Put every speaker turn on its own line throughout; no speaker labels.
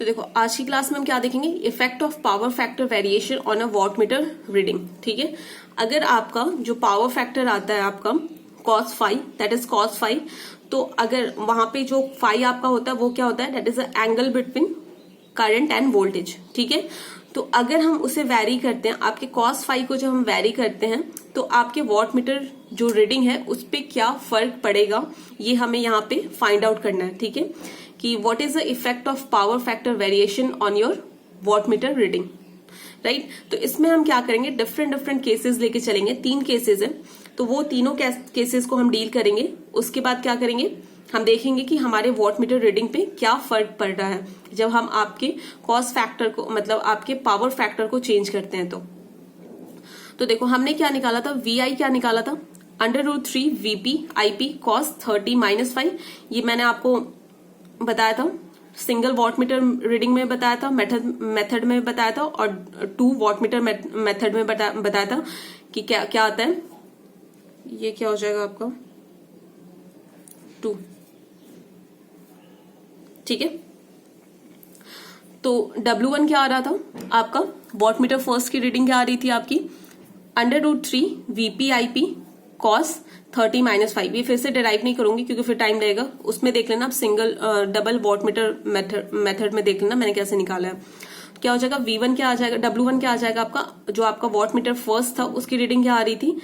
तो देखो आज की क्लास में हम क्या देखेंगे, effect of power factor variation on a watt meter reading. ठीक है, अगर आपका जो पावर फैक्टर आता है आपका cos phi, that is cos phi, तो अगर वहां पे जो फाई आपका होता है वो क्या होता है, that is a angle between current end voltage. ठीक है, तो अगर हम उसे वैरी करते हैं, आपके cos फाई को जब हम वैरी करते हैं तो आपके वॉट मीटर जो रीडिंग है उस पर क्या फर्क पड़ेगा, ये हमें यहाँ पे फाइंड आउट करना है। ठीक है, कि what is the effect of power factor variation on your watt meter reading, right. तो इसमें हम क्या करेंगे, डिफरेंट केसेस लेके चलेंगे। 3 केसेस है, तो वो तीनों केसेस को हम डील करेंगे। उसके बाद क्या करेंगे, हम देखेंगे कि हमारे वॉट मीटर रीडिंग पे क्या फर्क पड़ रहा है जब हम आपके कॉस फैक्टर को, मतलब आपके पावर फैक्टर को चेंज करते हैं। तो देखो हमने क्या निकाला था, VI क्या निकाला था, √3 VP IP cos 30 - 5। ये मैंने आपको बताया था, सिंगल वॉट मीटर रीडिंग में बताया था, मेथड में बताया था, और 2 वॉट मीटर मेथड में बताया था कि क्या क्या आता है। ये क्या हो जाएगा आपका 2। ठीक है, तो W1 क्या आ रहा था आपका, वॉट मीटर फर्स्ट की रीडिंग क्या आ रही थी आपकी, √3 VP IP cos 30 - 5। ये फिर से डिराइव नहीं करूंगी क्योंकि फिर टाइम लगेगा, उसमें देख लेना आप, single double watt meter method में देख लेना मैंने कैसे निकाला है। क्या हो जाएगा, V1 क्या आ जाएगा, W1 क्या आ जाएगा आपका, जो आपका वॉट मीटर फर्स्ट था उसकी रीडिंग क्या आ रही थी,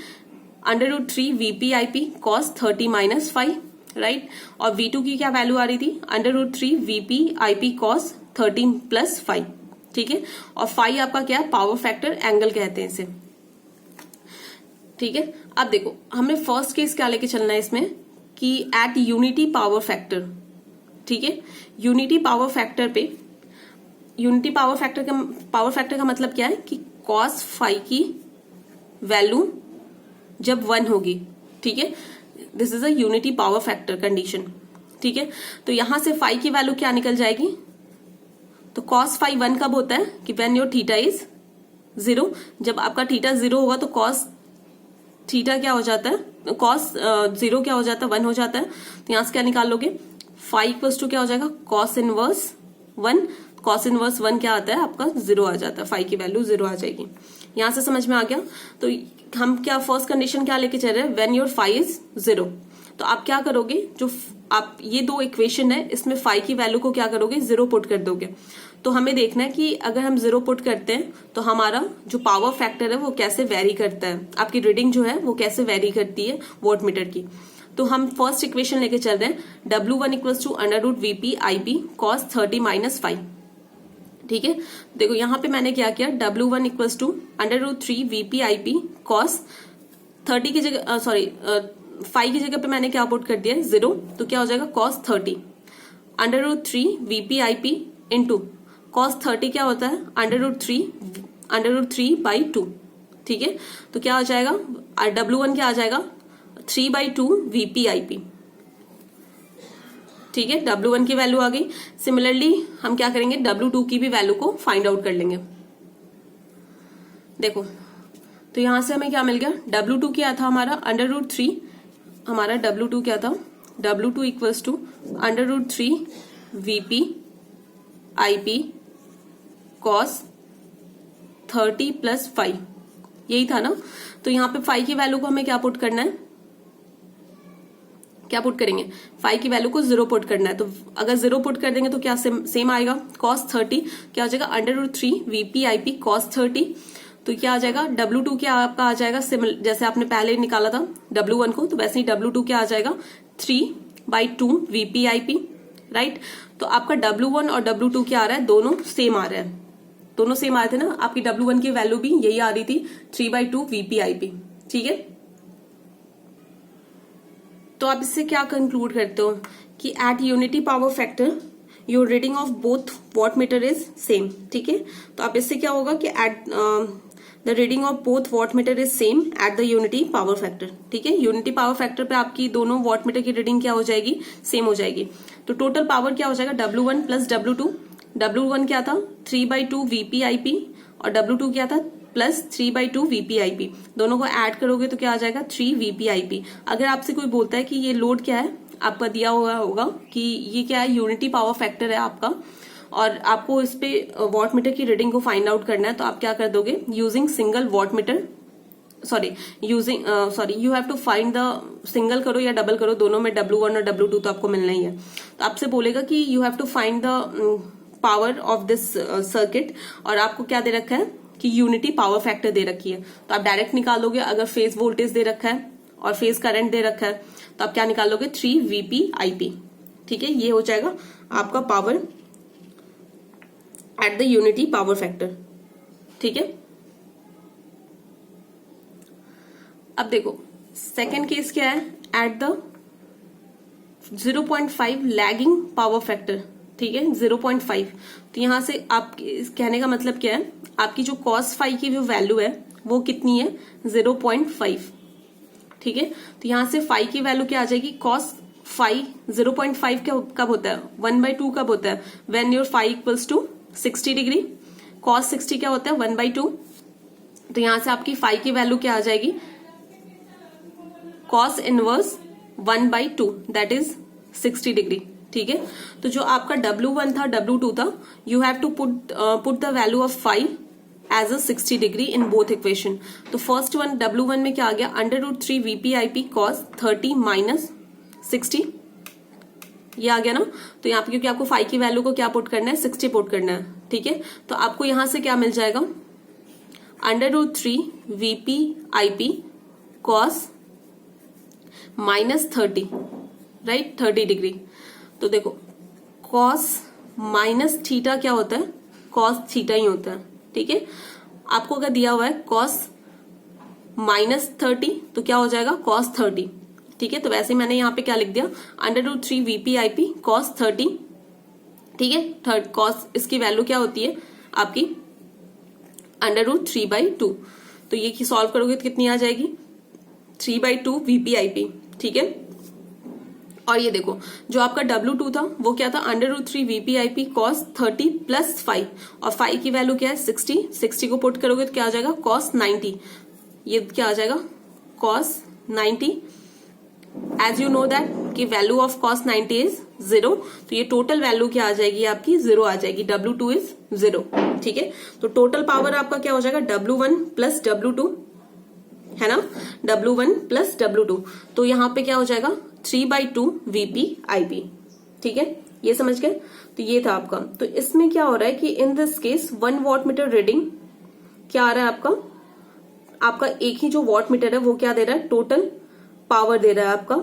√3 VP IP cos 30 - 5, राइट। और V2 की क्या वैल्यू आ रही थी, √3 VP IP cos 13 + 5। ठीक है, और 5 आपका क्या है, पावर फैक्टर एंगल कहते हैं इसे। ठीक है, अब देखो हमें फर्स्ट केस क्या लेके चलना है इसमें, कि एट यूनिटी पावर फैक्टर। ठीक है, यूनिटी पावर फैक्टर पे, यूनिटी पावर फैक्टर का मतलब क्या है कि cos फाई की वैल्यू जब 1 होगी। ठीक है, this is a unity power factor condition. ठीक है, तो यहां से फाई की वैल्यू क्या निकल जाएगी, तो cos फाई 1 कब होता है कि व्हेन योर थीटा इज 0। जब आपका थीटा 0 होगा तो cos थीटा क्या हो जाता है, cos 0 क्या हो जाता है, 1 हो जाता है। तो यहां से क्या निकाल लोगे, फाई इक्वल्स टू क्या हो जाएगा, cos इनवर्स 1। cos इनवर्स 1 क्या आता है आपका, 0 आ जाता है, फाई की वैल्यू 0 आ जाएगी। यहां से समझ में आ गया। तो हम क्या फर्स्ट कंडीशन क्या लेके चल रहे हैं, व्हेन योर फाई इज 0। तो आप क्या करोगे, जो आप ये 2 इक्वेशन है इसमें फाई की वैल्यू को क्या करोगे, 0 पुट कर दोगे। तो हमें देखना है कि अगर हम 0 पुट करते हैं तो हमारा जो पावर फैक्टर है वो कैसे वेरी करता है, आपकी रीडिंग जो है वो कैसे वेरी करती है वोल्ट मीटर की। तो हम फर्स्ट इक्वेशन लेके चल रहे हैं, W1 = √VP IP cos 30 - 5। ठीक है, देखो यहां पे मैंने क्या किया, W1 = √3 VP IP cos 30 की जगह, सॉरी 5 की जगह पे मैंने क्या पुट कर दिया, 0। तो क्या हो जाएगा, cos 30 √3 VP IP into cos 30 क्या होता है, √3/2। ठीक है, तो क्या हो जाएगा, W1 क्या आ जाएगा, 3/2 VP IP। ठीक है, W1 की वैल्यू आ गई। सिमिलरली हम क्या करेंगे, W2 की भी वैल्यू को फाइंड आउट कर लेंगे। देखो तो यहां से हमें क्या मिल गया, W2 क्या था हमारा, √3, हमारा W2 क्या था, W2 = √3 VP IP cos 30 + 5, यही था ना। तो यहाँ पे 5 की वैल्यू को हमें क्या पुट करना है, क्या पुट करेंगे, 5 की वैल्यू को 0 पुट करना है। तो अगर 0 पुट कर देंगे तो क्या सेम आएगा, cos 30 क्या हो जाएगा, √3 VP IP cos 30। तो क्या आ जाएगा, W2 क्या आपका आ जाएगा, जैसे आपने पहले निकाला था W1 को, तो वैसे ही W2 क्या आ जाएगा, 3/2 VP IP, राइट। तो आपका W1 और W2 क्या आ रहा है, दोनों सेम आ रहा है, दोनों सेम आए थे ना। आपकी W1 की वैल्यू भी यही आ रही थी, 3/2 VP IP। ठीक है, तो आप इससे क्या कंक्लूड करते हो कि eight unity power factor your reading of both watt meter is same. ठीक है, तो आप इससे क्या होगा कि at the reading of both watt meter is same at the unity power factor. ठीक है, यूनिटी पावर फैक्टर पे आपकी दोनों वॉट मीटर की रीडिंग क्या हो जाएगी, सेम हो जाएगी। तो टोटल पावर क्या हो जाएगा, W1 + W2। W1 क्या था, 3/2 VP IP, और W2 क्या था, +3/2 VP IP। दोनों को ऐड करोगे तो क्या आ जाएगा, 3 VP IP। अगर आपसे कोई बोलता है कि ये लोड क्या है, आपका दिया हुआ होगा कि ये क्या है, यूनिटी पावर फैक्टर है आपका, और आपको इस पे वॉट मीटर की रीडिंग को फाइंड आउट करना है, तो आप क्या कर दोगे, using single watt meter, you have to find the, single करो या डबल करो, दोनों में W1 और W2 तो आपको मिलना ही है। तो आपसे बोलेगा कि you have to find the power of this circuit, और आपको क्या दे रखा है कि यूनिटी पावर फैक्टर दे रखी है, तो आप डायरेक्ट निकालोगे। अगर फेज वोल्टेज दे रखा है और फेज करंट दे रखा है तो आप क्या निकालोगे, 3 VpIp। ठीक है, ये हो जाएगा आपका power at the unity power factor. ठीक है, अब देखो सेकेंड केस क्या है, at the 0.5 lagging power factor. ठीक है, 0.5। तो यहां से आप कहने का मतलब क्या है, आपकी जो cos फाई की जो वैल्यू है वो कितनी है, 0.5। ठीक है, तो यहां से फाई की वैल्यू क्या आ जाएगी, cos फाई 0.5 कब होता है, 1/2 कब होता है, when your phi equals to 60 degree. cos 60 क्या होता है, 1/2। तो यहां से आपकी फाई की वैल्यू क्या आ जाएगी, cos inverse 1/2 that is 60 degree. ठीक है, तो जो आपका W1 था, W2 था, you have to put the value of phi as a 60 degree in both equation. तो फर्स्ट वन W1 में क्या आ गया, √3 VpIp cos 30 माइनस 60, ये आ गया ना। तो यहाँ पे क्योंकि आपको फाई की वैल्यू को क्या पुट करना है, 60 पुट करना है। ठीक है, तो आपको यहां से क्या मिल जाएगा, √3 VpIp cos minus 30, right, 30 degree. तो देखो cos माइनस थीटा क्या होता है, cos थीटा ही होता है। ठीक है, आपको अगर दिया हुआ है cos माइनस 30 तो क्या हो जाएगा, cos 30। ठीक है, तो वैसे मैंने यहाँ पे क्या लिख दिया, √3 VpIp cos 30। ठीक है, थर्ड cos इसकी वैल्यू क्या होती है आपकी, √3/2। तो ये सॉल्व करोगे तो कितनी आ जाएगी, 3/2 VpIp। ठीक है, और ये देखो जो आपका W2 था वो क्या था, √3 VpIp cos 30 प्लस 5, और 5 की वैल्यू क्या है, 60। 60 को पुट करोगे तो क्या आ जाएगा, cos 90। ये क्या आ जाएगा, cos 90। As you know that कि वैल्यू ऑफ cos 90 इज 0, तो ये टोटल वैल्यू क्या आ जाएगी आपकी, 0 आ जाएगी, W2 इज 0। ठीक है, तो टोटल पावर आपका क्या हो जाएगा, W1 प्लस W2 है ना, W1 प्लस W2। तो यहाँ पे क्या हो जाएगा, 3/2 VpIp। ठीक है, ये समझ गए। तो ये था आपका। तो इसमें क्या हो रहा है कि in this case 1 watt meter reading क्या आ रहा है आपका एक ही जो वॉट मीटर है वो क्या दे रहा है, टोटल पावर दे रहा है आपका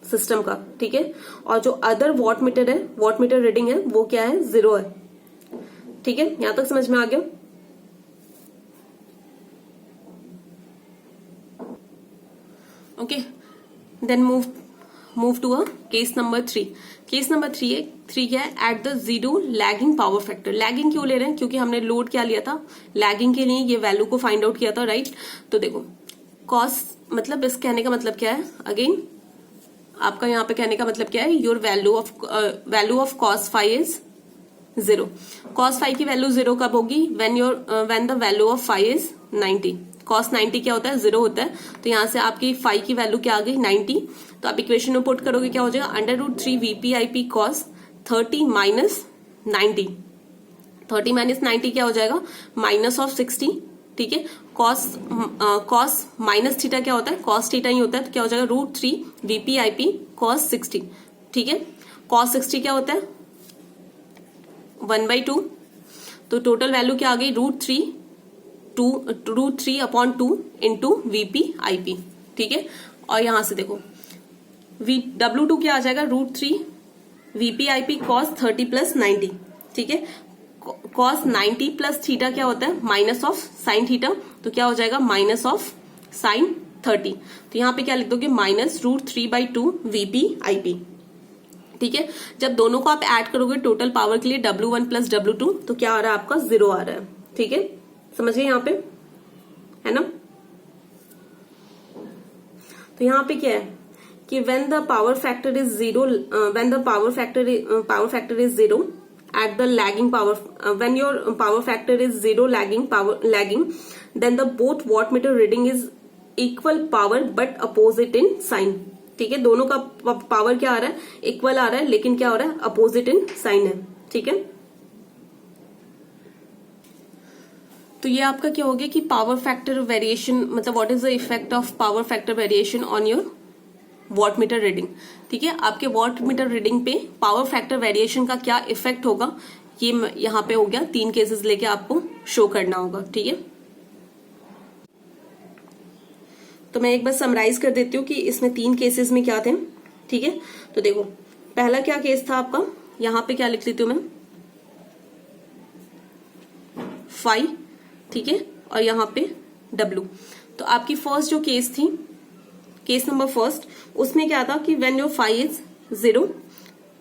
सिस्टम का। ठीक है, और जो अदर वॉट मीटर है, वॉट मीटर रीडिंग है वो क्या है, 0 है। ठीक है, यहां तक समझ में आ गया। Okay, then move to a case number 3। Case number 3 क्या है, at the 0 lagging power factor. Lagging क्यों ले रहे हैं, क्योंकि हमने लोड क्या लिया था, लैगिंग के लिए ये वैल्यू को फाइंड आउट किया था, राइट। तो देखो cos मतलब इस कहने का मतलब क्या है, अगेन आपका यहाँ पे कहने का मतलब क्या है, your value of cos phi is 0। cos phi की वैल्यू 0 कब होगी, when the value of phi is 90। cos 90 क्या होता है, 0 होता है। तो यहां से आपकी फाई की वैल्यू क्या आ गई, 90। तो आप इक्वेशन में पुट करोगे क्या हो जाएगा, √3 VpIp cos 30 माइनस 90। 30 माइनस 90 क्या हो जाएगा, माइनस ऑफ 60। ठीक है, cos माइनस थीटा क्या होता है, cos थीटा ही होता है। तो क्या हो जाएगा, √3 VpIp cos 60। ठीक है, cos 60 क्या होता है, 1/2। तो टोटल वैल्यू क्या आ गई, √3/2 इंटू VpIp। ठीक है, और यहां से देखो W2 क्या आ जाएगा, √3 VpIp cos 30 प्लस 90। ठीक है, cos 90 प्लस थीटा क्या होता है, माइनस ऑफ साइन थीटा। तो क्या हो जाएगा, माइनस ऑफ साइन 30। तो यहां पे क्या लिख दोगे, माइनस √3/2 VpIp। ठीक है, जब दोनों को आप ऐड करोगे टोटल पावर के लिए W1 प्लस W2 तो क्या आ रहा है आपका, 0 आ रहा है। ठीक है, समझ गए यहाँ पे, है ना। तो यहाँ पे क्या है कि when the power factor is 0, when the power factor is 0 at the lagging power, when your power factor is 0 lagging, then the both wattmeter reading is equal power but opposite in sign। ठीक है, दोनों का power क्या आ रहा है, equal आ रहा है, लेकिन क्या हो रहा है, अपोजिट इन साइन है। ठीक है। तो ये आपका क्या हो गया कि पावर फैक्टर वेरिएशन, मतलब what is the effect of power factor variation on your watt meter reading. ठीक है, आपके वॉट मीटर रीडिंग पे पावर फैक्टर वेरिएशन का क्या इफेक्ट होगा, ये यहाँ पे हो गया। 3 केसेस लेके आपको शो करना होगा। ठीक है, तो मैं एक बार समराइज कर देती हूँ कि इसमें 3 केसेस में क्या थे। ठीक है, तो देखो पहला क्या केस था आपका, यहाँ पे क्या लिख लेती हूँ मैं 5, ठीक है, और यहाँ पे W। तो आपकी फर्स्ट जो केस थी, केस नंबर फर्स्ट, उसमें क्या था कि व्हेन योर फाई इज 0,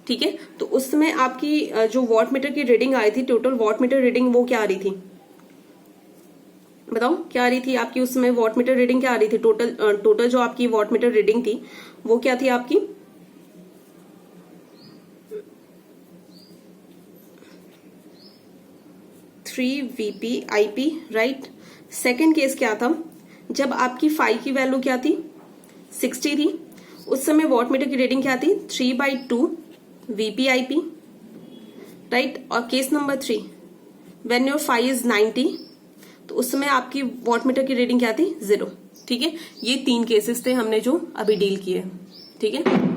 ठीक है, तो उसमें आपकी जो वॉट मीटर की रीडिंग आ रही थी, टोटल वॉट मीटर रीडिंग वो क्या आ रही थी, बताओ क्या आ रही थी आपकी उसमें वॉट मीटर रीडिंग क्या आ रही थी, टोटल जो आपकी वॉट मीटर रीडिंग थी वो क्या थी आपकी 3 VP/IP, राइट। सेकेंड केस क्या था, जब आपकी फाई की वैल्यू क्या थी 60 थी, उस समय वॉट मीटर की रीडिंग क्या थी 3/2 VP/IP, राइट। और case number 3, when your phi is 90, तो उस समय आपकी वॉट मीटर की रीडिंग क्या थी 0। ठीक है, ये 3 केसेस थे हमने जो अभी डील किए। ठीक है।